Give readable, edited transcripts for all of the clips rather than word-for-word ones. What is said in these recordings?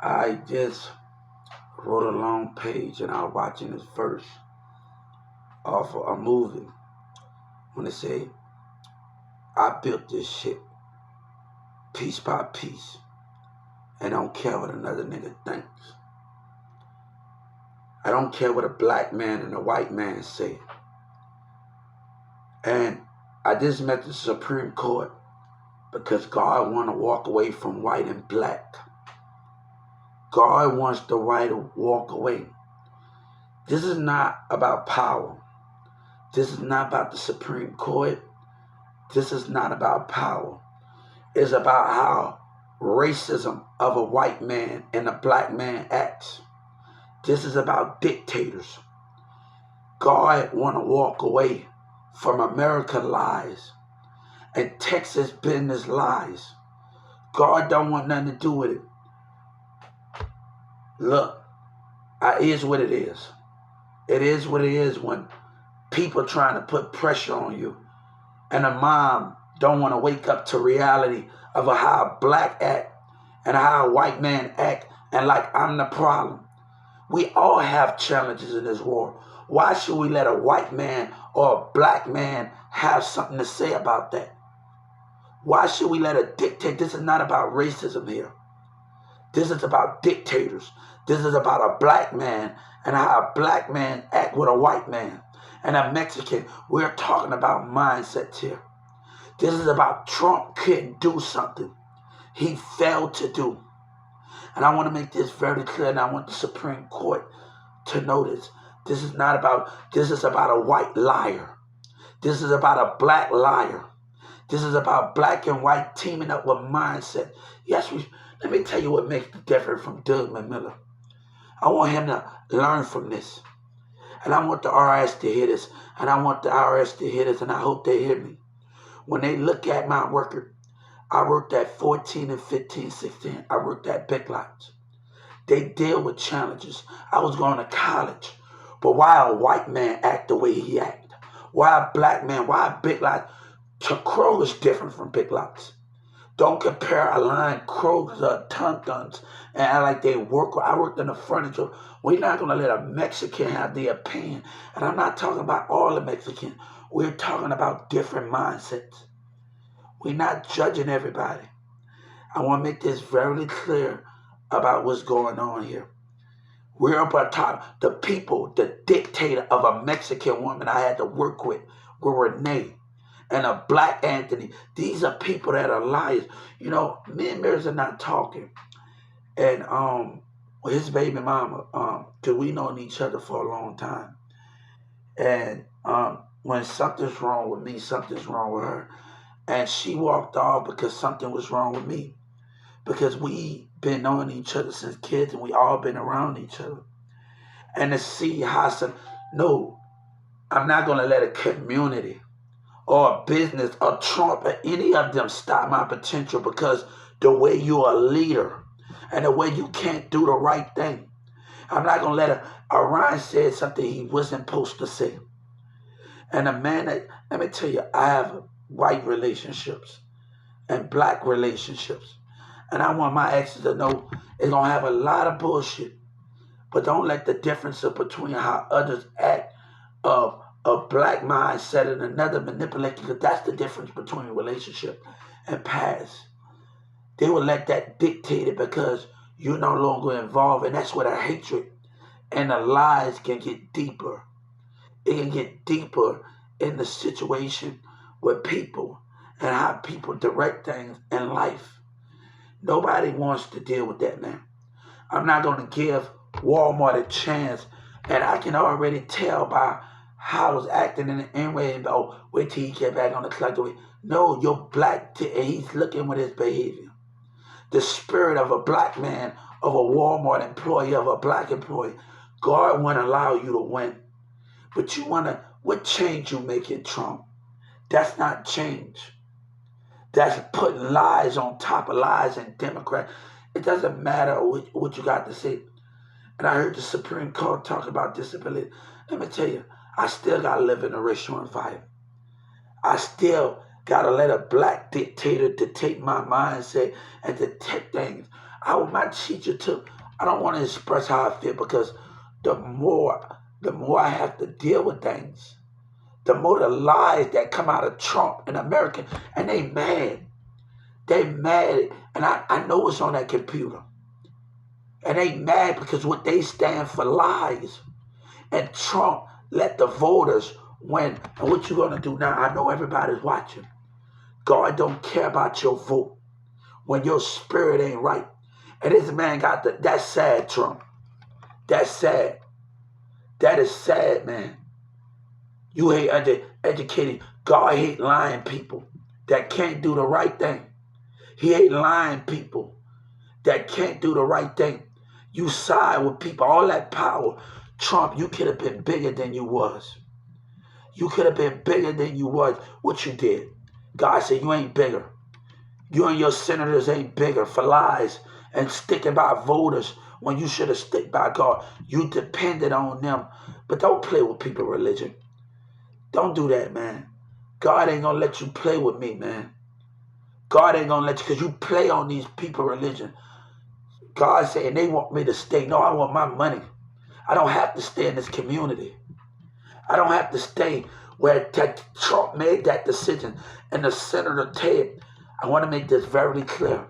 I just wrote a long page and I was watching this verse off of a movie when it said, I built this shit piece by piece and don't care what another nigga thinks. I don't care what a black man and a white man say. And I just met the Supreme Court because God want to walk away from white and black. God wants the white to walk away. This is not about power. This is not about the Supreme Court. This is not about power. It's about how racism of a white man and a black man acts. This is about dictators. God want to walk away from American lies and Texas business lies. God don't want nothing to do with it. Look, it is what it is. It is what it is when people trying to put pressure on you and a mom don't want to wake up to reality of how a black act and how a white man act and like I'm the problem. We all have challenges in this world. Why should we let a white man or a black man have something to say about that? Why should we let a dictator? This is not about racism here. This is about dictators. This is about a black man and how a black man act with a white man and a Mexican. We're talking about mindsets here. This is about Trump couldn't do something he failed to do. And I want to make this very clear, and I want the Supreme Court to notice. This is about a white liar. This is about a black liar. This is about black and white teaming up with mindset. Yes, let me tell you what makes the difference from Doug McMillan. I want him to learn from this. And I want the IRS to hear this. And I want the IRS to hear this, and I hope they hear me. When they look at my record, I worked at 14 and 15, 16. I worked at Big Lots. They deal with challenges. I was going to college. But why a white man act the way he act? Why a black man? Why a Big Lot? Kroger's different from Big Lots. Don't compare a line Kroger's ton guns and act like they work. I worked in the furniture. We're not going to let a Mexican have their opinion. And I'm not talking about all the Mexicans. We're talking about different mindsets. We're not judging everybody. I want to make this very clear about what's going on here. We're about to talk the people, the dictator of a Mexican woman I had to work with Renee, and a black Anthony. These are people that are liars. You know, me and Mirrors are not talking. And his baby mama, because we known each other for a long time. And when something's wrong with me, something's wrong with her. And she walked off because something was wrong with me. Because we been knowing each other since kids and we all been around each other. And to see how no, I'm not going to let a community or a business or Trump or any of them stop my potential because the way you're a leader and the way you can't do the right thing. I'm not going to let Ryan said something he wasn't supposed to say. And a man that, let me tell you, I have white relationships and black relationships. And I want my exes to know it's going to have a lot of bullshit. But don't let the difference between how others act of a black mindset and another manipulate, because that's the difference between relationship and past. They will let that dictate it because you're no longer involved. And that's where the hatred and the lies can get deeper. It can get deeper in the situation with people and how people direct things in life. Nobody wants to deal with that, man. I'm not going to give Walmart a chance. And I can already tell by how I was acting in the N-way. Oh, wait till he get back on the clock. No, you're black. And he's looking with his behavior. The spirit of a black man, of a Walmart employee, of a black employee. God won't allow you to win. But you want to, what change you make in Trump? That's not change. That's putting lies on top of lies and Democrats. It doesn't matter what you got to say. And I heard the Supreme Court talk about disability. Let me tell you, I still got to live in a racial environment. I still got to let a black dictator dictate my mindset and dictate things. My teacher took, I don't want to express how I feel because the more I have to deal with things, the more the lies that come out of Trump and America, and they mad. They mad, and I know it's on that computer. And they mad because what they stand for lies. And Trump let the voters win. And what you gonna do now? I know everybody's watching. God don't care about your vote when your spirit ain't right. And this man got that's sad, Trump. That's sad. That is sad, man. You hate educated. God hate lying people that can't do the right thing. He hate lying people that can't do the right thing. You side with people, all that power. Trump, you could have been bigger than you was. You could have been bigger than you was. What you did. God said you ain't bigger. You and your senators ain't bigger for lies and sticking by voters when you should have stick by God. You depended on them. But don't play with people's religion. Don't do that, man. God ain't going to let you play with me, man. God ain't going to let you, because you play on these people's religion. God saying they want me to stay. No, I want my money. I don't have to stay in this community. I don't have to stay where Trump made that decision. And the Senator Ted, I want to make this very clear.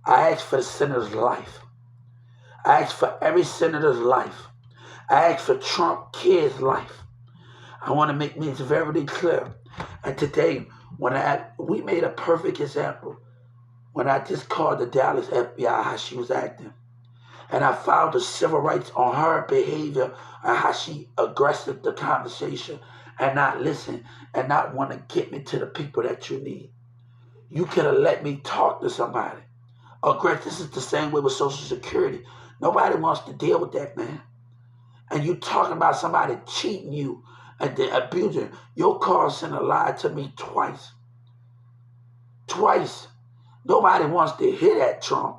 I asked for the senator's life. I asked for every senator's life. I asked for Trump kids' life. I want to make this very clear. And today, we made a perfect example when I just called the Dallas FBI how she was acting. And I filed the civil rights on her behavior and how she aggressive the conversation and not listen and not want to get me to the people that you need. You could have let me talk to somebody. Aggressive. This is the same way with Social Security. Nobody wants to deal with that, man. And you talking about somebody cheating you and then abusing. Your call center lied to me twice. Twice. Nobody wants to hear that, Trump.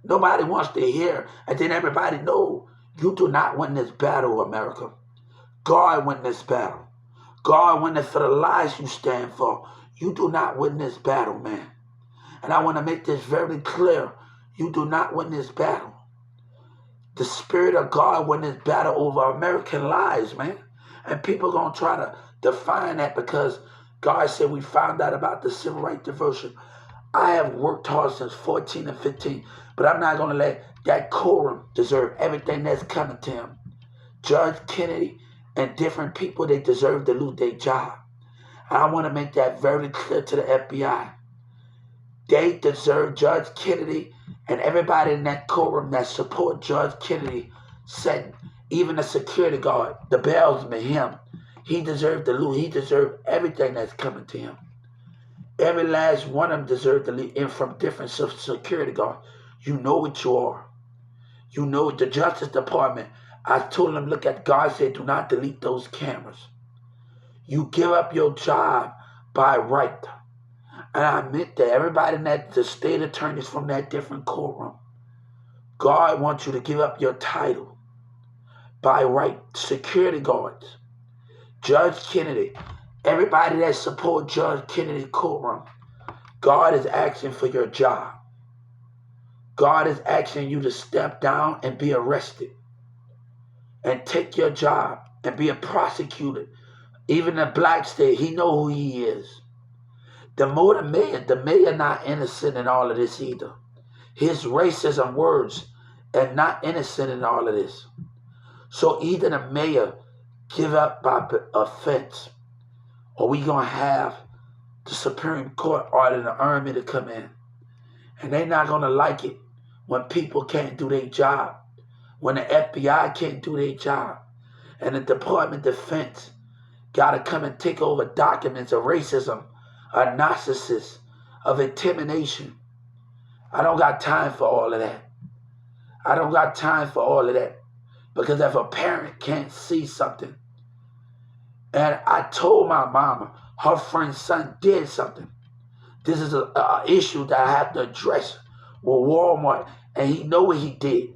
Nobody wants to hear. And then everybody knows you do not win this battle, America. God win this battle. God win it for the lies you stand for. You do not win this battle, man. And I want to make this very clear. You do not win this battle. The Spirit of God win this battle over American lives, man. And people are going to try to define that because God said we found out about the civil rights diversion. I have worked hard since 14 and 15, but I'm not going to let that quorum deserve everything that's coming to him. Judge Kennedy and different people, they deserve to lose their job. And I want to make that very clear to the FBI. They deserve Judge Kennedy and everybody in that quorum that support Judge Kennedy said, even the security guard, the bellsman, him, he deserved to lose. He deserved everything that's coming to him. Every last one of them deserved to leave in from different security guards. You know what you are. You know the Justice Department. I told them, look at God said, do not delete those cameras. You give up your job by right. And I meant that everybody in that, the state attorneys from that different courtroom, God wants you to give up your title by right. Security guards, Judge Kennedy, everybody that support Judge Kennedy courtroom, God is asking for your job. God is asking you to step down and be arrested and take your job and be a prosecutor. Even the black state, he know who he is. The mayor not innocent in all of this either. His racism words are not innocent in all of this. So either the mayor give up by offense, or we gonna have the Supreme Court order the army to come in. And they're not gonna like it when people can't do their job, when the FBI can't do their job, and the Department of Defense gotta come and take over documents of racism, of narcissist, of intimidation. I don't got time for all of that. I don't got time for all of that. Because if a parent can't see something, and I told my mama, her friend's son did something. This is an issue that I have to address with Walmart, and he know what he did.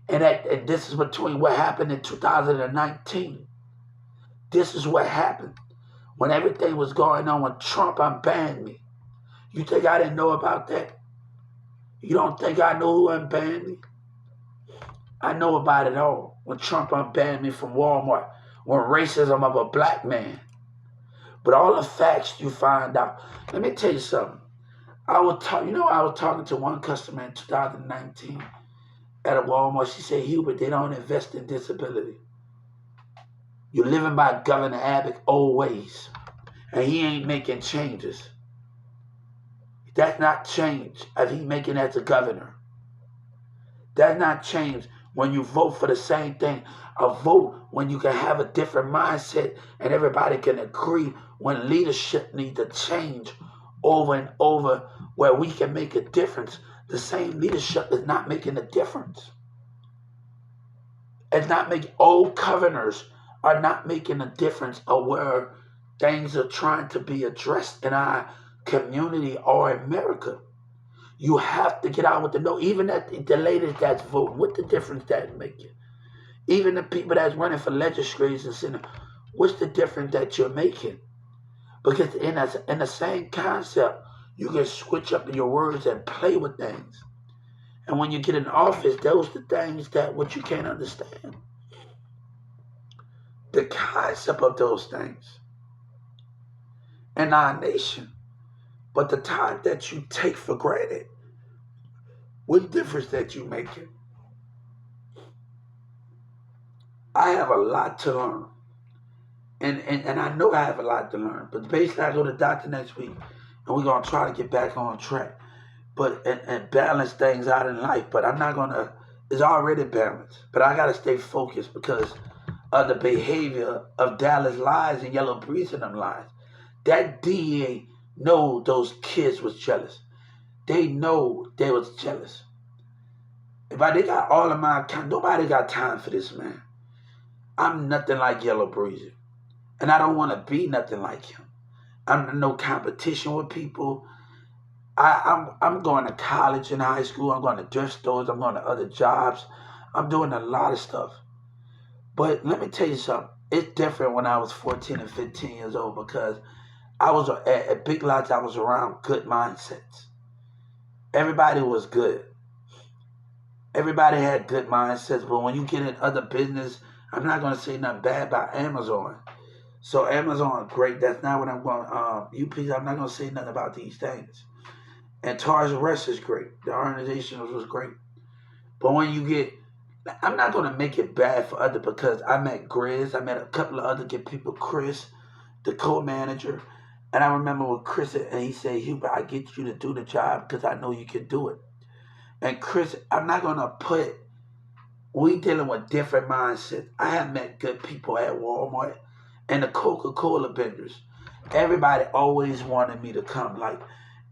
And this is between what happened in 2019. This is what happened when everything was going on when Trump unbanned me. You think I didn't know about that? You don't think I know who unbanned me? I know about it all. When Trump unbanned me from Walmart, when racism of a black man. But all the facts you find out. Let me tell you something. I was talking to one customer in 2019 at a Walmart. She said, Hubert, they don't invest in disability. You're living by Governor Abbott's old ways, and he ain't making changes. That's not change if he making as a governor. That's not change when you vote for the same thing. A vote when you can have a different mindset and everybody can agree when leadership needs to change over and over where we can make a difference. The same leadership is not making a difference. It's not making, old governors are not making a difference of where things are trying to be addressed in our community or America. You have to get out with the no. Even the ladies that's voting, what the difference that making? Even the people that's running for legislators and senate, what's the difference that you're making? Because in the same concept, you can switch up your words and play with things. And when you get in office, those are the things that what you can't understand. The concept of those things in our nation. But the time that you take for granted, what difference that you making? I have a lot to learn. And I know I have a lot to learn. But basically, I go to the doctor next week, and we're going to try to get back on track. But and balance things out in life. But I'm not going to, it's already balanced. But I got to stay focused because of the behavior of Dallas lies and Yellow Breeze and them lies. That DA know those kids was jealous. They know they was jealous. But they got all of my account. Nobody got time for this, man. I'm nothing like Yellow Breezy. And I don't want to be nothing like him. I'm in no competition with people. I'm going to college and high school. I'm going to thrift stores. I'm going to other jobs. I'm doing a lot of stuff. But let me tell you something. It's different when I was 14 and 15 years old because I was at Big Lots. I was around good mindsets. Everybody was good. Everybody had good mindsets. But when you get in other business, I'm not going to say nothing bad about Amazon. So Amazon, great. That's not what I'm going. UPS, I'm not going to say nothing about these things. And Tars R Us is great. The organization was great. But when you get, I'm not going to make it bad for others because I met Grizz. I met a couple of other good people. Chris, the co-manager. And I remember with Chris, and he said, Hubert, I get you to do the job because I know you can do it. And Chris, I'm not going to put, we dealing with different mindsets. I have met good people at Walmart and the Coca-Cola vendors. Everybody always wanted me to come,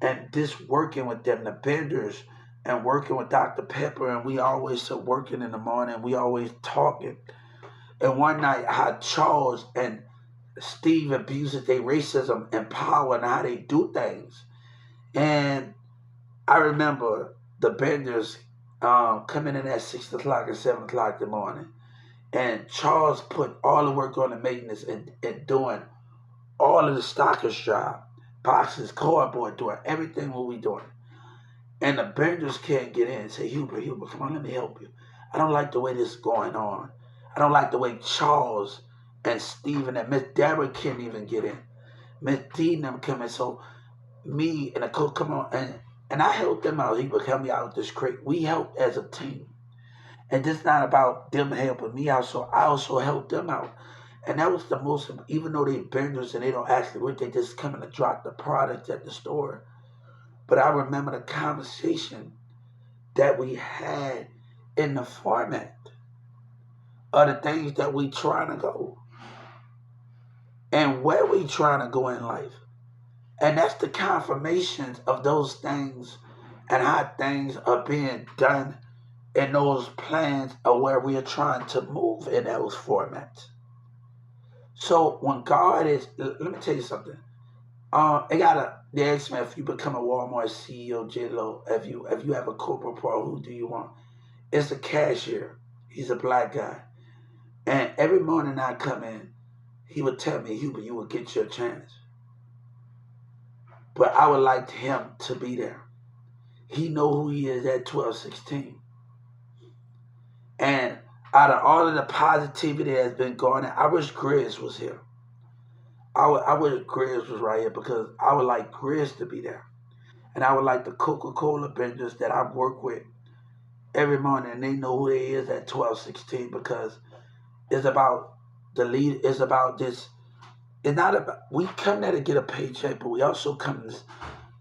and this working with them, the vendors, and working with Dr. Pepper, and we always working in the morning, we always talking. And one night, how Charles and Steve abuses their racism and power and how they do things. And I remember the vendors coming in at 6 o'clock and 7 o'clock in the morning. And Charles put all the work on the maintenance and doing all of the stockers' job, boxes, cardboard, doing everything what we doing. And the vendors can't get in and say, Hubert, come on, let me help you. I don't like the way this is going on. I don't like the way Charles and Stephen and Miss Deborah can't even get in. Miss Dean them come in. So me and the coach come on, and I helped them out. He would help me out with this crate. We helped as a team. And this is not about them helping me out, so I also helped them out. And that was the most, even though they vendors and they don't actually work, they just come in to drop the product at the store. But I remember the conversation that we had in the format of the things that we trying to go and where we trying to go in life. And that's the confirmations of those things and how things are being done in those plans of where we are trying to move in those formats. So when God is, let me tell you something. They asked me if you become a Walmart CEO, J-Lo, if you have a corporate pro, who do you want? It's a cashier. He's a black guy. And every morning I come in, he would tell me, Hubert, you will get your chance. But I would like him to be there. He know who he is at 12, 16. And out of all of the positivity that's been going on, I wish Grizz was here. I wish Grizz was right here because I would like Grizz to be there. And I would like the Coca-Cola vendors that I work with every morning, and they know who they is at 12, 16 because it's about the lead. It's about this. It's not about, we come there to get a paycheck, but we also come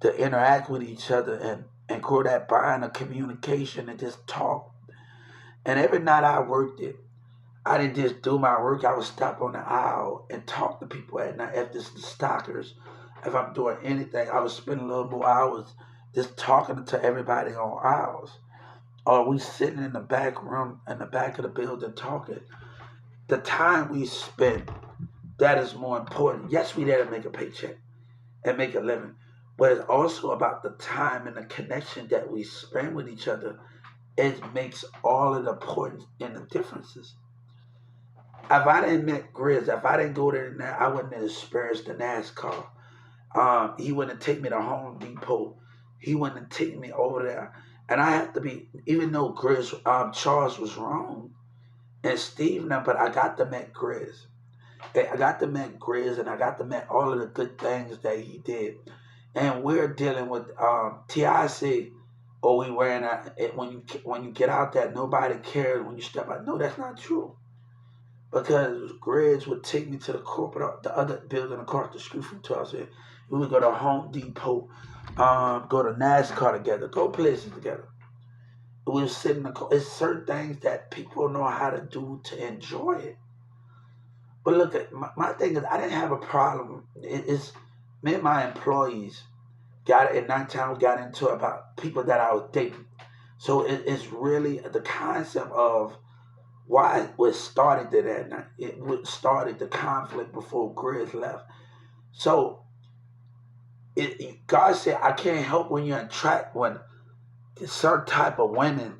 to interact with each other and grow that bond of communication and just talk. And every night I worked it, I didn't just do my work. I would stop on the aisle and talk to people at night. If it's the stockers, if I'm doing anything, I would spend a little more hours just talking to everybody on aisles. Or we sitting in the back room, in the back of the building talking. The time we spend, that is more important. Yes, we there to make a paycheck and make a living. But it's also about the time and the connection that we spend with each other. It makes all of the importance and the differences. If I didn't met Grizz, if I didn't go there, I wouldn't have experienced the NASCAR. He wouldn't take me to Home Depot. He wouldn't take me over there. And I have to be, even though Grizz, Charles was wrong, and Steve now, but I got to meet Grizz. I got to meet Grizz, and I got to meet all of the good things that he did. And we're dealing with TIC. Oh, we wearing when you get out there, nobody cares when you step out. No, that's not true. Because Grizz would take me to the other building across the street from 12. We would go to Home Depot, go to NASCAR together, go places together. We would sit in the car. It's certain things that people know how to do to enjoy it. But look, at my thing is, I didn't have a problem. It's me and my employees got at nighttime. We got into about people that I was dating. So it's really the concept of why it was started that night. It started the conflict before Grizz left. So God said, I can't help when you attract when certain type of women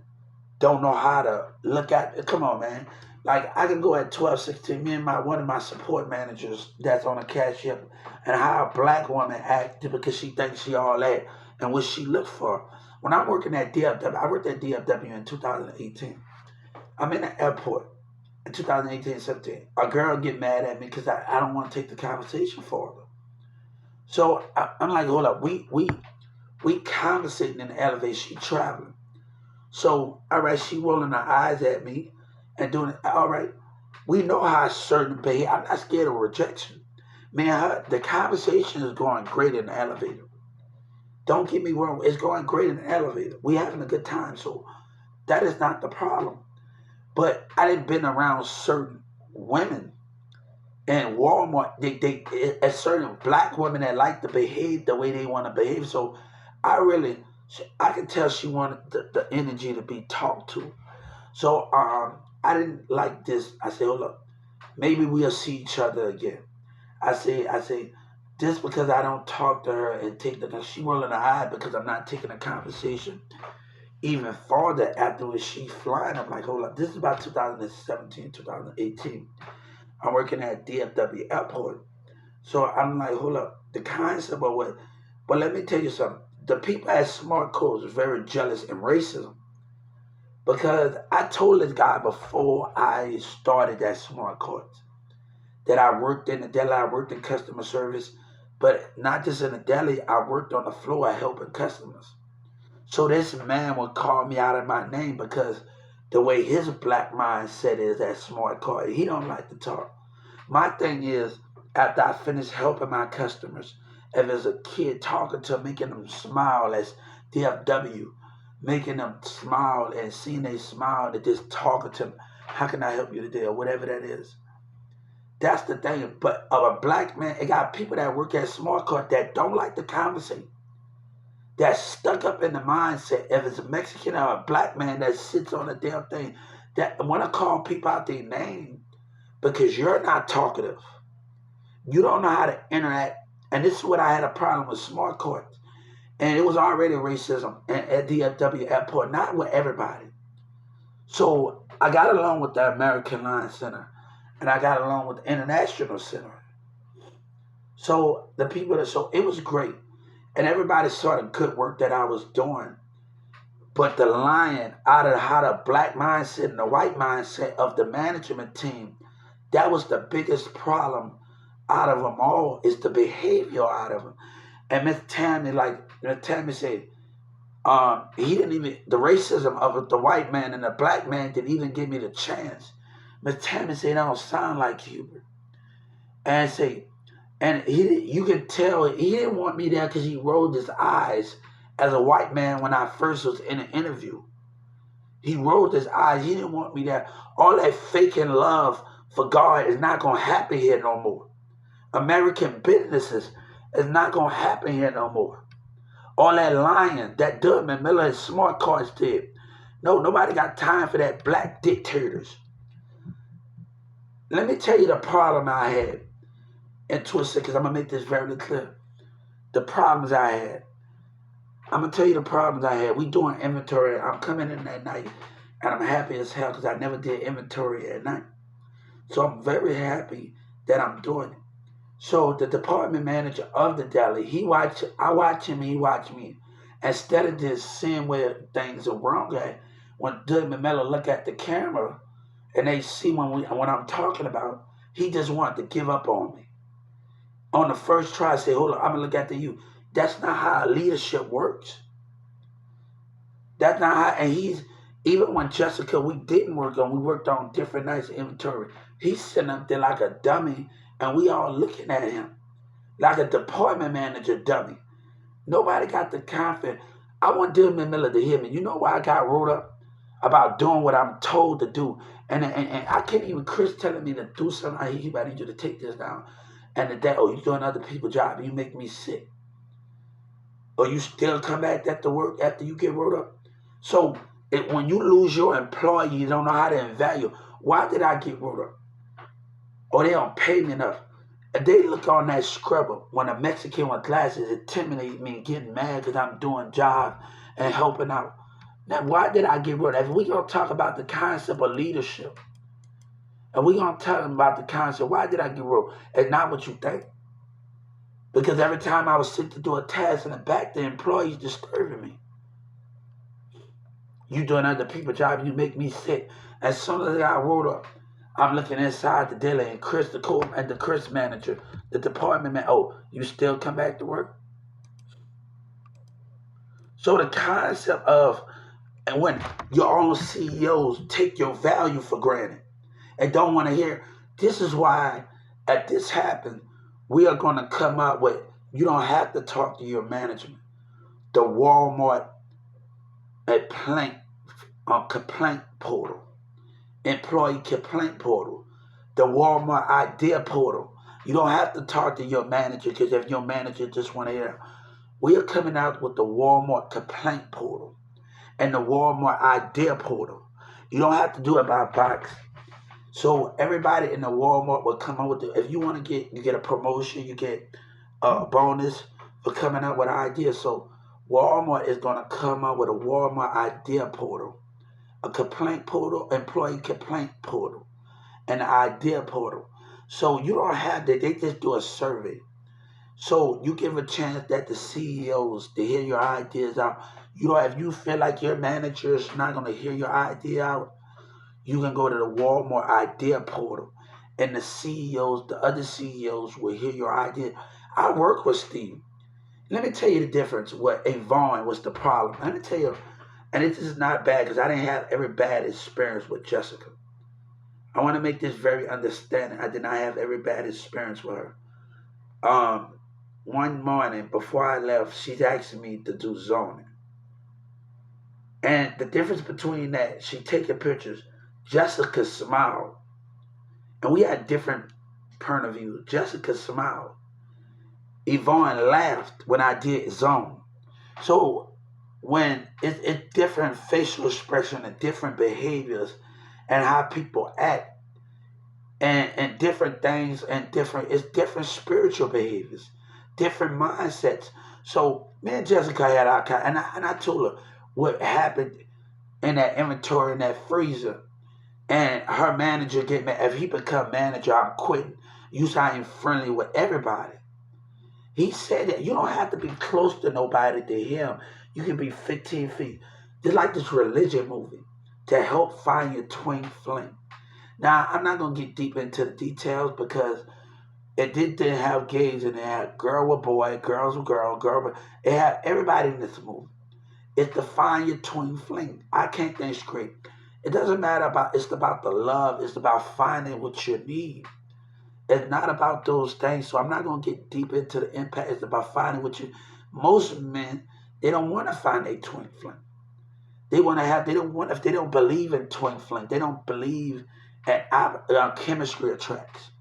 don't know how to look at it. Come on, man. Like I can go at 12, 16, me and one of my support managers that's on a cashier, and how a black woman acted because she thinks she all that and what she look for. When I'm working at DFW, I worked at DFW in 2018. I'm in the airport in 2018, 17. A girl get mad at me because I don't want to take the conversation for her. So I'm like, hold up, we conversating in the elevator. She traveling. So all right, she rolling her eyes at me and doing it. All right, we know how certain behavior. I'm not scared of rejection. Man, the conversation is going great in the elevator. Don't get me wrong, it's going great in the elevator. We having a good time, so that is not the problem. But I didn't been around certain women in Walmart. They certain black women that like to behave the way they want to behave. So I could tell she wanted the energy to be talked to. So I didn't like this. I said, hold up, maybe we'll see each other again. I say, just because I don't talk to her and she rolling her eye because I'm not taking a conversation even farther after she flying. I'm like, hold up, this is about 2017, 2018. I'm working at DFW Airport. So I'm like, hold up, the concept of what, but let me tell you something. The people at Smart Codes are very jealous and racism. Because I told this guy before I started that Smart Codes that I worked in the deli, I worked in customer service, but not just in the deli, I worked on the floor helping customers. So this man would call me out of my name because the way his black mindset is at Smart Card, he don't like to talk. My thing is, after I finish helping my customers, if there's a kid talking to them, making them smile as DFW, making them smile and seeing they smile and just talking to them, how can I help you today or whatever that is. That's the thing. But of a black man, it got people that work at Smart Card that don't like to conversate. That's stuck up in the mindset. If it's a Mexican or a black man that sits on a damn thing, that want to call people out their name because you're not talkative. You don't know how to interact. And this is what I had a problem with Smart Cards. And it was already racism at DFW Airport, not with everybody. So I got along with the American Line Center, and I got along with the International Center. So the people so it was great. And everybody saw the good work that I was doing. But the lion out of how the black mindset and the white mindset of the management team, that was the biggest problem out of them all, is the behavior out of them. And Miss Tammy said, he didn't even, the racism of the white man and the black man didn't even give me the chance. Miss Tammy said, I don't sound like Hubert. And say, and you can tell he didn't want me there because he rolled his eyes as a white man when I first was in an interview. He rolled his eyes. He didn't want me there. All that faking love for God is not going to happen here no more. American businesses is not going to happen here no more. All that lying that Doug Miller and smart cards did. No, nobody got time for that black dictators. Let me tell you the problem I had in Twisted, because I'm going to make this very clear. The problems I had. I'm going to tell you the problems I had. We doing inventory. I'm coming in at night, and I'm happy as hell because I never did inventory at night. So I'm very happy that I'm doing it. So the department manager of the deli, I watch him, he watch me. Instead of just seeing where things are wrong at, when Doug Miller look at the camera and they see what I'm talking about, he just wanted to give up on me. On the first try, I say, hold on, I'm going to look after you. That's not how leadership works. That's not how, and even when Jessica, we worked on different nights of inventory. He's sitting up there like a dummy, and we all looking at him like a department manager dummy. Nobody got the confidence. I want Dylan Miller to hear me. You know why I got wrote up about doing what I'm told to do? And I can't even, Chris telling me to do something. I need you to take this down. And you're doing other people's job, and you make me sick. Or you still come back to work after you get wrote up. So when you lose your employee, you don't know how to value. Why did I get wrote up? Or they don't pay me enough. If they look on that scrubber when a Mexican with glasses intimidate me and getting mad because I'm doing job and helping out. Now, why did I get wrote up? If we're going to talk about the concept of leadership, and we're going to talk about the concept, why did I get wrote up? It's not what you think. Because every time I was sent to do a task in the back, the employees disturbing me. You doing other people's job, you make me sick. As soon as I got wrote up, I'm looking inside the deli, and the Chris manager, the department man, oh, you still come back to work? So the concept of, and when your own CEOs take your value for granted and don't want to hear, this is why at this happen, we are going to come up with, you don't have to talk to your management. The Walmart complaint portal. Employee complaint portal, the Walmart idea portal. You don't have to talk to your manager, because if your manager just want to hear, we are coming out with the Walmart complaint portal and the Walmart idea portal. You don't have to do it by box. So everybody in the Walmart will come up with if you want to you get a promotion, you get a bonus for coming up with ideas. So Walmart is going to come up with a Walmart idea portal, a complaint portal, employee complaint portal, and an idea portal. So you don't have that. They just do a survey. So you give a chance that the CEOs to hear your ideas out. If you feel like your manager is not going to hear your idea out, you can go to the Walmart idea portal, and the other CEOs will hear your idea. I work with Steve. Let me tell you the difference. What Yvonne was the problem. Let me tell you. And this is not bad, because I didn't have every bad experience with Jessica. I want to make this very understanding. I did not have every bad experience with her. One morning before I left, she's asking me to do zoning. And the difference between that, she taking pictures. Jessica smiled. And we had different point of view. Jessica smiled. Yvonne laughed when I did zone. So when it's different facial expression and different behaviors and how people act and different things and it's different spiritual behaviors, different mindsets. So me and Jessica had our kind, and I told her what happened in that inventory in that freezer, and her manager get mad. If he become manager, I'm quitting. You ain't friendly with everybody. He said that you don't have to be close to nobody to him. You can be 15 feet. Just like this religion movie to help find your twin flame. Now, I'm not going to get deep into the details because didn't have gays in it. It had girl with boy, girls with girl with... It had everybody in this movie. It's to find your twin flame. I can't think straight. It doesn't matter about, it's about the love. It's about finding what you need. It's not about those things. So I'm not going to get deep into the impact. It's about finding what you... Most men, they don't want to find a twin flame. They want to have, they don't want, if they don't believe in twin flame, they don't believe in chemistry attracts.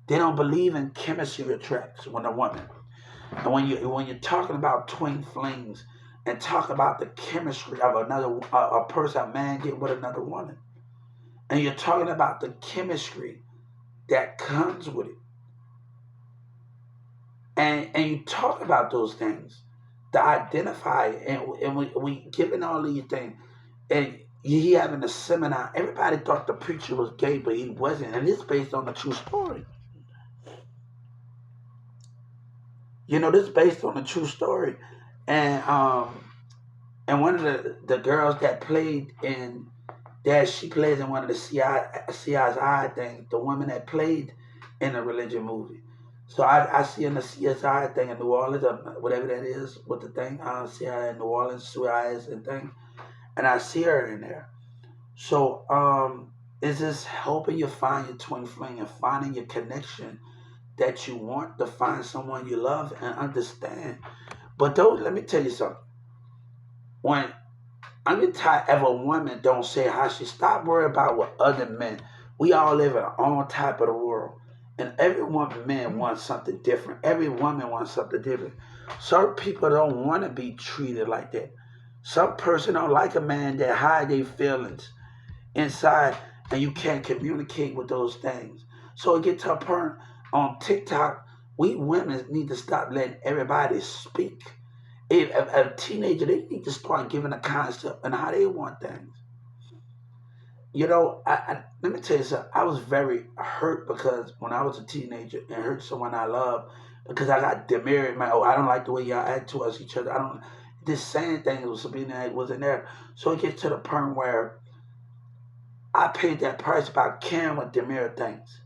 They don't believe in chemistry attracts when a woman. And when you're talking about twin flames and talk about the chemistry of another a person, a man get with another woman, and you're talking about the chemistry that comes with it, and you talk about those things, to identify, and we giving all these things, and he having a seminar. Everybody thought the preacher was gay, but he wasn't, and it's based on a true story. You know, this is based on a true story, and one of the girls that played in that she plays in one of the CSI things, the woman that played in a religion movie. So I see in the CSI thing in New Orleans, whatever that is, with the thing, CSI in New Orleans, CSI and thing, and I see her in there. So it's just helping you find your twin flame and finding your connection that you want to find someone you love and understand. But those, let me tell you something. When I'm tired of a woman don't say how she stop worrying about what other men. We all live in our own type of the world. And every one man wants something different. Every woman wants something different. Some people don't want to be treated like that. Some person don't like a man that hide their feelings inside and you can't communicate with those things. So it gets to a point on TikTok, we women need to stop letting everybody speak. If a teenager, they need to start giving a concept and how they want things. You know, let me tell you something. I was very hurt because when I was a teenager and hurt someone I love because I got demerit. I don't like the way y'all act towards each other. I don't. This same thing was being that wasn't there. So it gets to the point where I paid that price by caring what demerit things.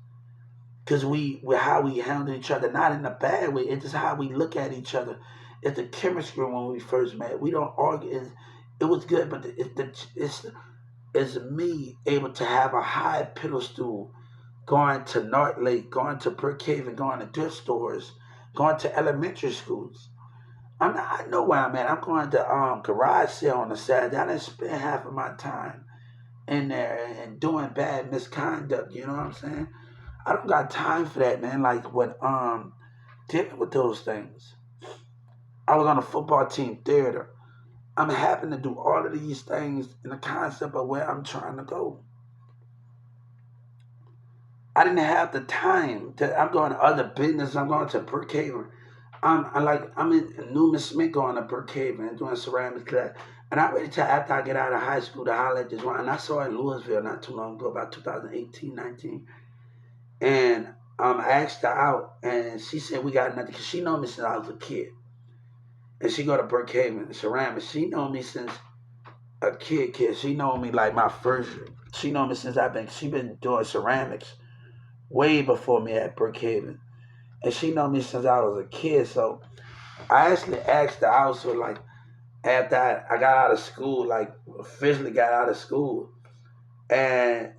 Because how we handle each other, not in a bad way. It's just how we look at each other. It's the chemistry when we first met. We don't argue. It was good, but it's me able to have a high pedestal, going to North Lake, going to Brookhaven, going to thrift stores, going to elementary schools. I know where I'm at. I'm going to garage sale on the Saturday. I didn't spend half of my time in there and doing bad misconduct. You know what I'm saying? I don't got time for that, man. Like when dealing with those things. I was on a football team theater. I'm having to do all of these things in the concept of where I'm trying to go. I didn't have the time. I'm going to other business. I'm going to Brookhaven. I'm in Newman Smith going to Brookhaven and doing ceramics class. And I waited till after I get out of high school to holler at this one. And I saw her in Louisville not too long ago, about 2018, 19. And I asked her out, and she said we got nothing because she know me since I was a kid. And she go to Brookhaven, ceramics. She know me since a kid. She know me like my first. She know me since she been doing ceramics way before me at Brookhaven. And she know me since I was a kid. So I actually asked her out. So like after I got out of school, like officially got out of school, and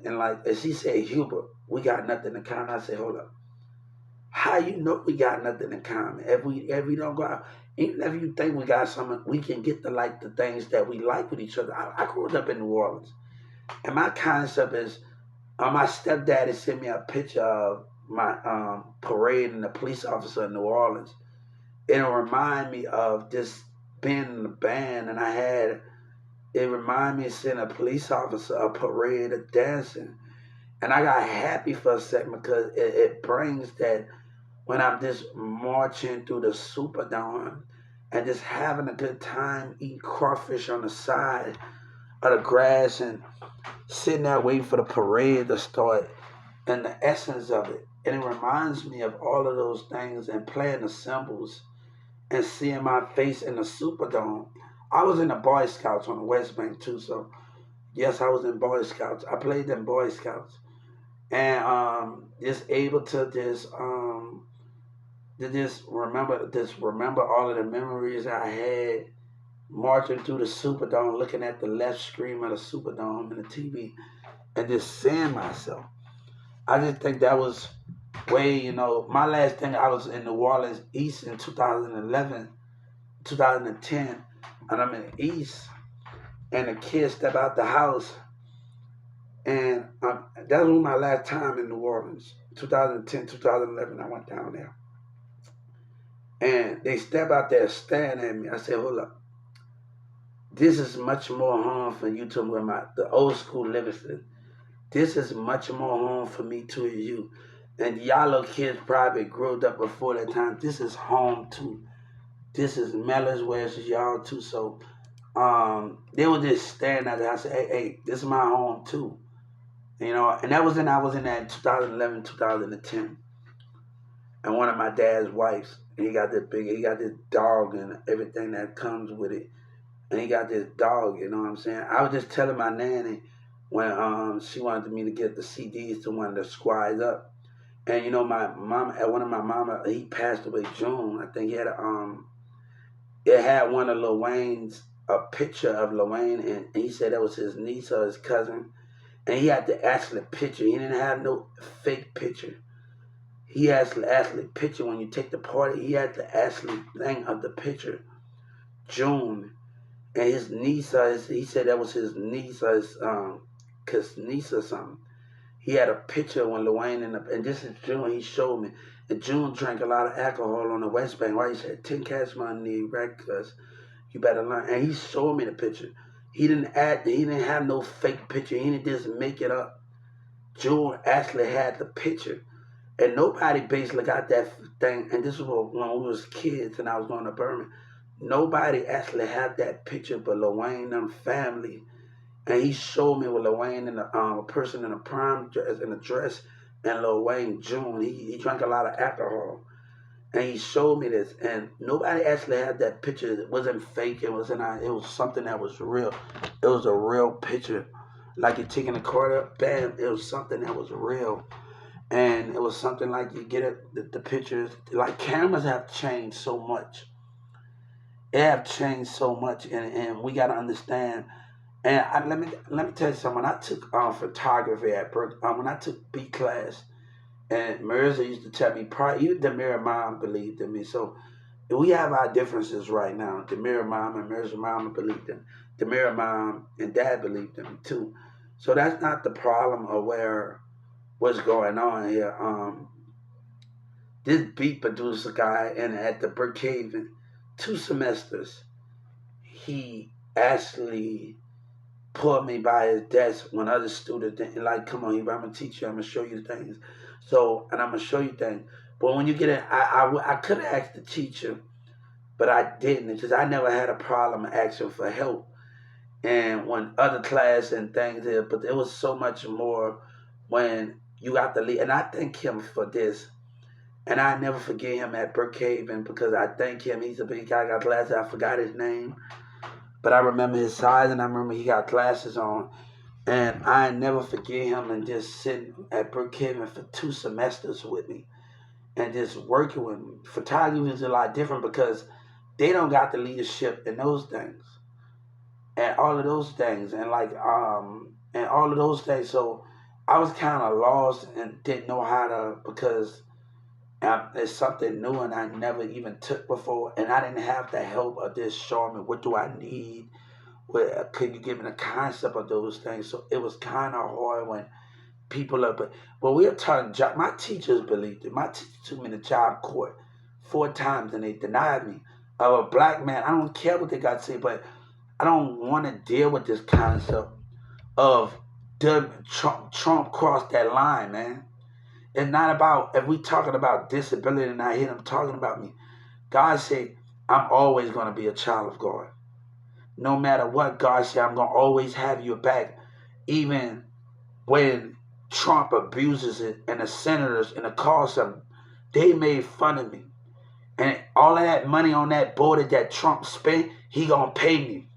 like and she said, Hubert, we got nothing in common. I said, hold up. How you know we got nothing in common? If we don't go out, even if you think we got something, we can get to like the things that we like with each other. I grew up in New Orleans, and my concept is, my stepdaddy sent me a picture of my parade and the police officer in New Orleans. It'll remind me of just being in the band, and it reminded me of seeing a police officer, a parade, of dancing. And I got happy for a second because it brings that when I'm just marching through the Superdome and just having a good time, eating crawfish on the side of the grass and sitting there waiting for the parade to start and the essence of it. And it reminds me of all of those things and playing the cymbals and seeing my face in the Superdome. I was in the Boy Scouts on the West Bank too. So yes, I was in Boy Scouts. I played in Boy Scouts, and just able to just remember all of the memories I had marching through the Superdome, looking at the left screen of the Superdome and the TV, and just seeing myself. I just think that was way, my last thing, I was in New Orleans East in 2011, 2010, and I'm in the East, and the kids step out the house, and that was my last time in New Orleans, 2010, 2011, I went down there. And they step out there staring at me. I said, hold up. This is much more home for you to the old school Livingston. This is much more home for me to you. And y'all little kids probably grew up before that time. This is home too. This is Mellors, where it's y'all too. So they were just staring at it. I said, hey, this is my home too. And I was in that 2011, 2010. And one of my dad's wives, he got this dog and everything that comes with it. And he got this dog, you know what I'm saying? I was just telling my nanny when she wanted me to get the CDs to one of the squads up. And my mama, one of my mama, he passed away June. I think he had it had one of Lil Wayne's, a picture of Lil Wayne, and he said that was his niece or his cousin. And he had the actual picture. He didn't have no fake picture. He actually picture when you take the party. He had the actual thing of the picture, June, and his niece. He said that was his niece or his niece or something. He had a picture when Lil Wayne and this is June. He showed me. And June drank a lot of alcohol on the West Bank. Why he said 10 cash money, right? Cause you better learn. And he showed me the picture. He didn't have no fake picture. He didn't just make it up. June actually had the picture. And nobody basically got that thing. And this was when we was kids and I was going to Birmingham. Nobody actually had that picture but Lil Wayne and family. And he showed me with Lil Wayne and a person in a prom dress, in a dress, and Lil Wayne June. He drank a lot of alcohol. And he showed me this. And nobody actually had that picture. It wasn't fake. It was something that was real. It was a real picture. Like you're taking a card up, bam, it was something that was real. And it was something like you get it, the pictures, like cameras have changed so much. They have changed so much, and we got to understand. And let me tell you something. When I took photography at when I took B class, and Marissa used to tell me, even Demira mom believed in me. So we have our differences right now. Demira mom and Marissa mom believed in me. Demira mom and dad believed in me too. So that's not the problem of what's going on here. This beat producer guy and at the Brookhaven, 2 semesters, he actually pulled me by his desk when other students didn't like, come on, I'm gonna teach you, I'm gonna show you things. So, and I'm gonna show you things. But when you get in, I could have asked the teacher, but I didn't, because I never had a problem asking for help. And when other class and things, but there was so much more when you got the lead. And I thank him for this. And I never forget him at Brookhaven because I thank him. He's a big guy, got glasses. I forgot his name. But I remember his size and I remember he got glasses on. And I never forget him and just sitting at Brookhaven for 2 semesters with me and just working with me. Photography is a lot different because they don't got the leadership in those things. And all of those things. And and all of those things. So I was kind of lost and didn't know how to, because it's something new and I never even took before, and I didn't have the help of this showing me what do I need, could you give me the concept of those things. So it was kind of hard when people are, but we are talking job. My teachers believed it. My teacher took me to job court 4 times and they denied me. Of a black man, I don't care what they got to say, but I don't want to deal with this concept of Trump crossed that line, man. It's not about, if we talking about disability and I hear them talking about me, God said, I'm always going to be a child of God. No matter what, God said, I'm going to always have your back. Even when Trump abuses it and the senators and the cause them, they made fun of me. And all of that money on that border that Trump spent, he gonna pay me.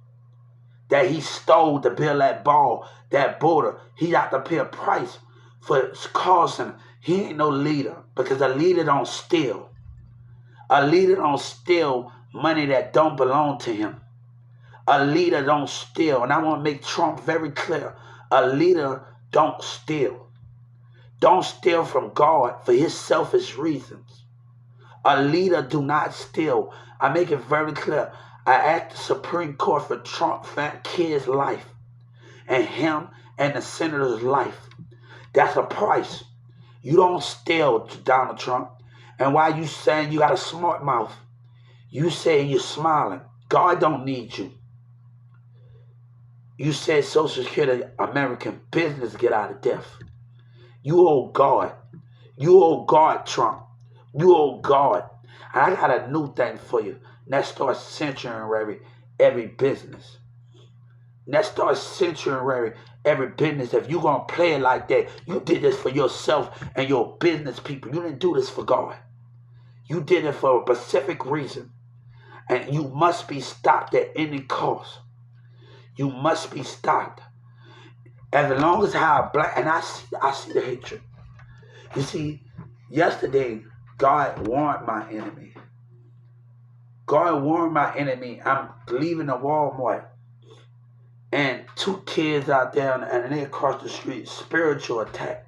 That he stole to build that ball, that border. He got to pay a price for causing. He ain't no leader, because a leader don't steal. A leader don't steal money that don't belong to him. A leader don't steal. And I want to make Trump very clear. A leader don't steal. Don't steal from God for his selfish reasons. A leader do not steal. I make it very clear. I asked the Supreme Court for Trump kid's life and him and the senator's life. That's a price. You don't steal, Donald Trump. And while you saying you got a smart mouth, you say you're smiling. God don't need you. You said Social Security, American business get out of death. You owe God. You owe God, Trump. You owe God. And I got a new thing for you. Let's start censoring every business. Let's start censoring every business. If you're going to play it like that, you did this for yourself and your business people. You didn't do this for God. You did it for a specific reason. And you must be stopped at any cost. You must be stopped. As long as how black, and I see the hatred. You see, yesterday, God warned my enemy. God warned my enemy. I'm leaving the Walmart, and two kids out there, and they across the street, spiritual attack,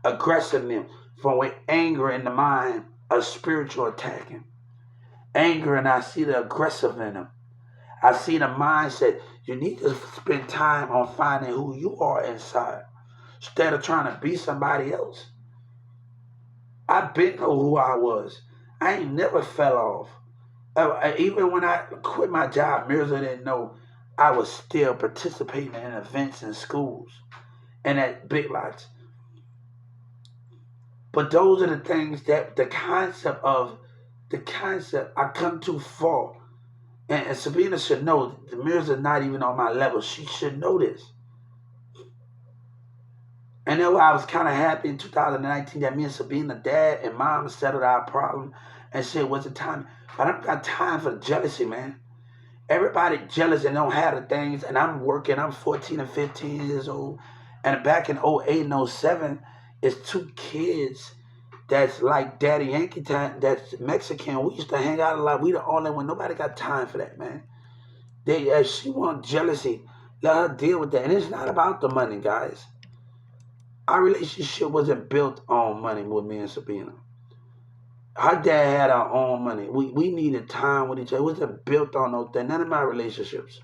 aggressive them from with anger in the mind, a spiritual attacking. Anger, and I see the aggressive in them. I see the mindset. You need to spend time on finding who you are inside, instead of trying to be somebody else. I've been know who I was. I ain't never fell off. Even when I quit my job, Mirza didn't know I was still participating in events in schools and at Big Lots. But those are the things that the concept, I come too far. And Sabina should know, the Mirza's not even on my level. She should know this. And then I was kind of happy in 2019 that me and Sabina, dad and mom, settled our problem and said, what's the time? But I don't got time for jealousy, man. Everybody jealous and don't have the things. And I'm working. I'm 14 and 15 years old. And back in 08 and 07, it's two kids that's like Daddy Yankee time, that's Mexican. We used to hang out a lot. We the only one. Nobody got time for that, man. If she want jealousy, let her deal with that. And it's not about the money, guys. Our relationship wasn't built on money with me and Sabina. Her dad had our own money. We needed time with each other. It wasn't built on no thing. None of my relationships.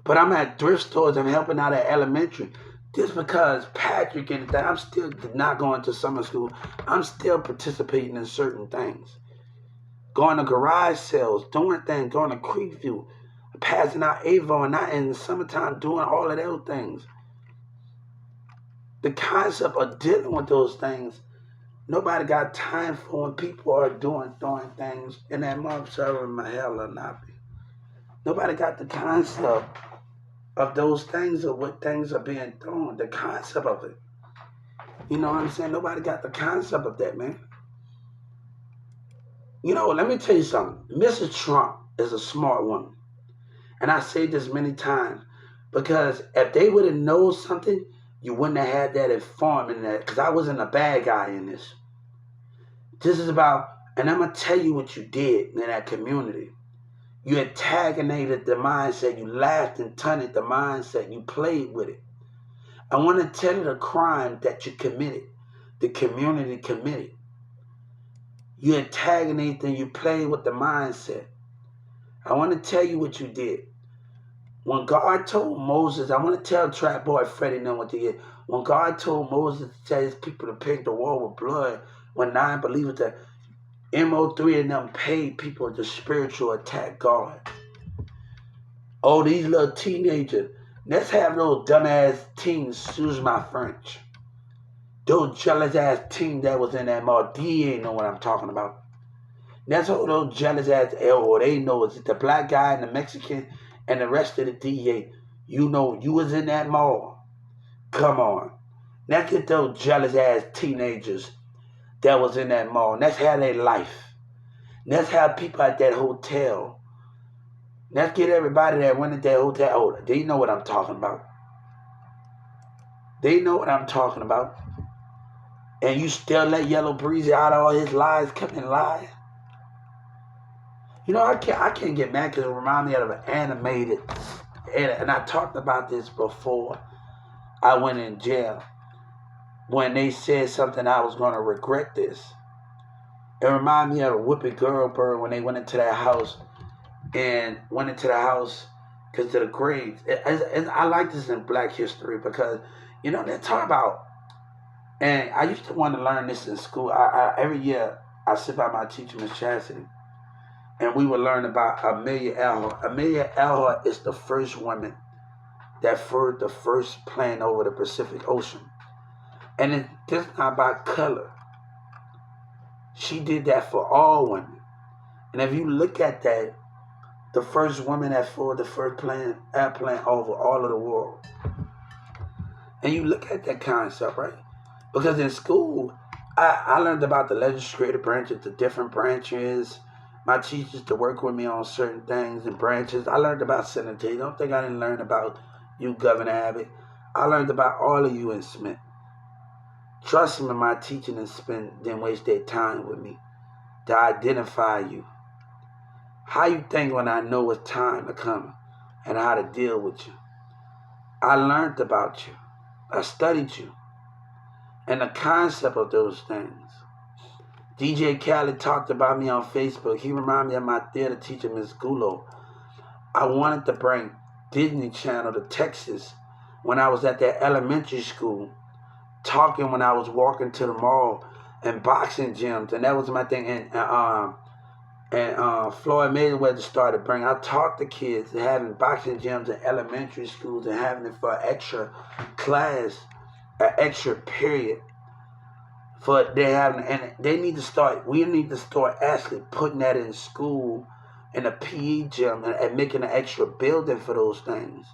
But I'm at thrift stores. I'm helping out at elementary. Just because Patrick and that, I'm still not going to summer school. I'm still participating in certain things. Going to garage sales, doing things, going to Creekview, passing out Avon, and not in the summertime doing all of those things. The concept of dealing with those things, nobody got time for when people are doing things in that month serving my hell or not. Nobody got the concept of those things or what things are being done, the concept of it. You know what I'm saying? Nobody got the concept of that, man. You know, let me tell you something. Mrs. Trump is a smart woman. And I say this many times because if they would have known something, you wouldn't have had that informing that, because I wasn't a bad guy in this. This is about, and I'm going to tell you what you did in that community. You antagonated the mindset. You laughed and taunted the mindset. You played with it. I want to tell you the crime that you committed, the community committed. You antagonated and you played with the mindset. I want to tell you what you did. When God told Moses, I want to tell Trap Boy Freddie know what they did. When God told Moses to tell his people to paint the wall with blood, when 9 believers that MO3 and them paid people to spiritual attack God. Oh, these little teenagers. Let's have those dumbass teens, excuse my French. Those jealous ass teens that was in that mall. DA know what I'm talking about. That's all those jealous ass, or they know it's the black guy and the Mexican and the rest of the DA. You know, you was in that mall. Come on. Let's get those jealous ass teenagers that was in that mall. Let's have their life. Let's have people at that hotel. Let's get everybody that went at that hotel. Oh, they know what I'm talking about. They know what I'm talking about. And you still let Yellow Breezy out all his lies come and lie. You know, I can't get mad because it reminds me of an animated, and I talked about this before I went in jail. When they said something, I was going to regret this. It reminded me of a Whoopi Goldberg when they went into that house because of the grades. I like this in Black History because, you know, they talk about, and I used to want to learn this in school. Every year I sit by my teacher, Miss Chastity, and we would learn about Amelia Earhart. Amelia Earhart is the first woman that flew the first plane over the Pacific Ocean. And it's not about color. She did that for all women. And if you look at that, the first woman that flew the first airplane over all of the world. And you look at that concept, right? Because in school, I learned about the legislative branches, the different branches. My teachers to work with me on certain things and branches. I learned about sanitation. Don't think I didn't learn about you, Governor Abbott. I learned about all of you in Smith. Trust me, my teaching and didn't waste their time with me to identify you. How you think when I know it's time to come and how to deal with you? I learned about you. I studied you. And the concept of those things. DJ Khaled talked about me on Facebook. He reminded me of my theater teacher, Miss Gulo. I wanted to bring Disney Channel to Texas when I was at that elementary school, talking when I was walking to the mall and boxing gyms, and that was my thing. And Floyd Mayweather started bringing. I taught the kids having boxing gyms in elementary schools and having it for an extra class, an extra period. For they having, and they need to start. We need to start actually putting that in school, in a PE gym, and making an extra building for those things.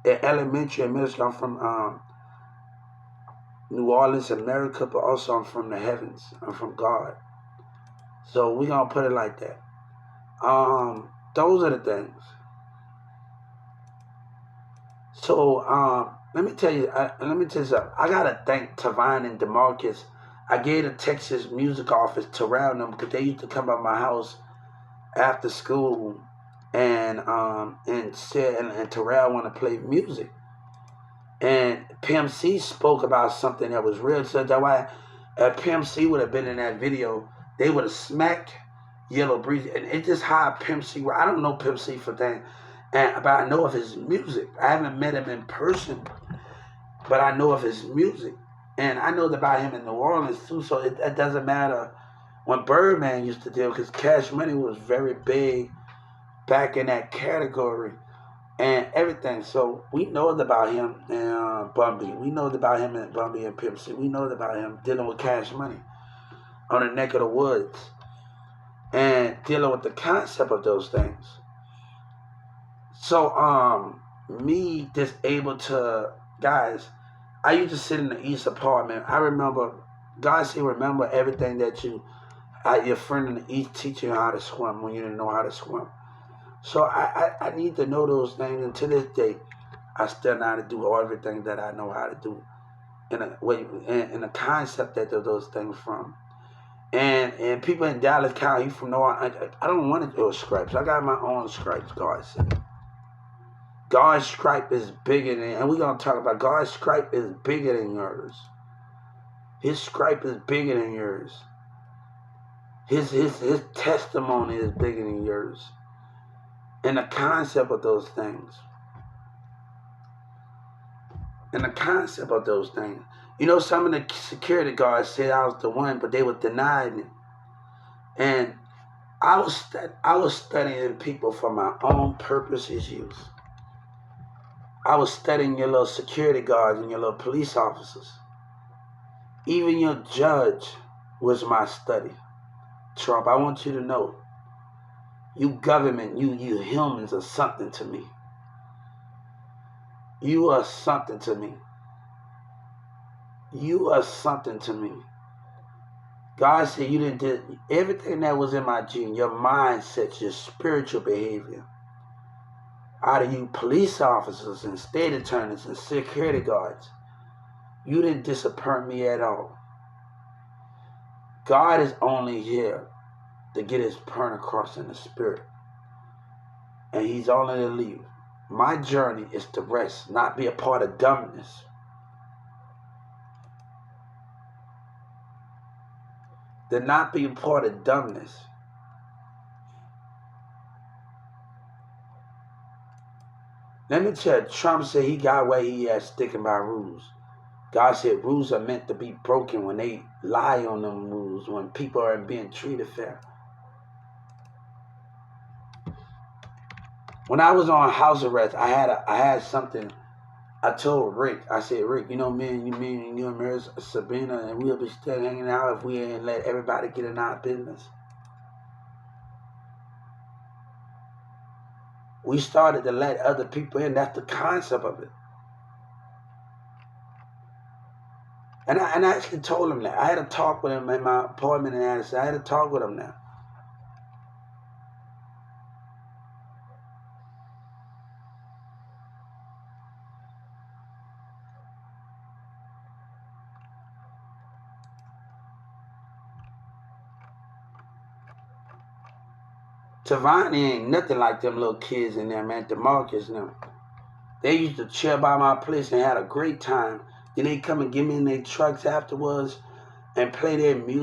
In elementary and middle school, I'm from New Orleans, America, but also I'm from the heavens. I'm from God. So we're gonna put it like that. Those are the things. So let me tell you something. I gotta thank Tavine and DeMarcus. I gave the Texas music office Terrell them because they used to come by my house after school and Terrell want to play music. And Pimp C spoke about something that was real. So that's why if Pimp C would have been in that video, they would have smacked Yellow Breezy. And it's just how Pimp C, I don't know Pimp C for things, but I know of his music. I haven't met him in person, but I know of his music. And I know about him in New Orleans too, so it doesn't matter. When Birdman used to deal, because Cash Money was very big back in that category and everything. So we know about him and Bumby. We know about him and Bumby and Pimp C. We know about him dealing with Cash Money on the neck of the woods and dealing with the concept of those things. So me just able to, guys, I used to sit in the East apartment. I remember, God said, remember everything that your friend in the East teach you how to swim when you didn't know how to swim. So I need to know those things, and to this day, I still know how to do everything that I know how to do in the concept that those things from. And people in Dallas County, from no, I don't want those stripes. I got my own stripes, God said. God's stripe is bigger than, and we're going to talk about God's stripe is bigger than yours. His stripe is bigger than yours. His testimony is bigger than yours. And the concept of those things. You know, some of the security guards said I was the one, but they were denying it. And I was studying people for my own purposes use. I was studying your little security guards and your little police officers. Even your judge was my study. Trump, I want you to know, you government, you humans are something to me. You are something to me. You are something to me. God said you didn't do everything that was in my gene, your mindset, your spiritual behavior. Out of you police officers and state attorneys and security guards, you didn't disappoint me at all. God is only here to get his point across in the spirit. And he's only to leave. My journey is to rest, not be a part of dumbness. To not be a part of dumbness. Let me tell you, Trump said he got where he at sticking by rules. God said rules are meant to be broken when they lie on them rules, when people aren't being treated fair. When I was on house arrest, I had something. I told Rick, I said, Rick, you know, me and Mary Sabina, and we'll be still hanging out if we ain't let everybody get in our business. We started to let other people in. That's the concept of it. And I actually told him that. I had a talk with him in my appointment in Addison. I had a talk with him now. Tavani ain't nothing like them little kids in there, man. DeMarcus and them. They used to chill by my place and had a great time. Then they come and get me in their trucks afterwards and play their music.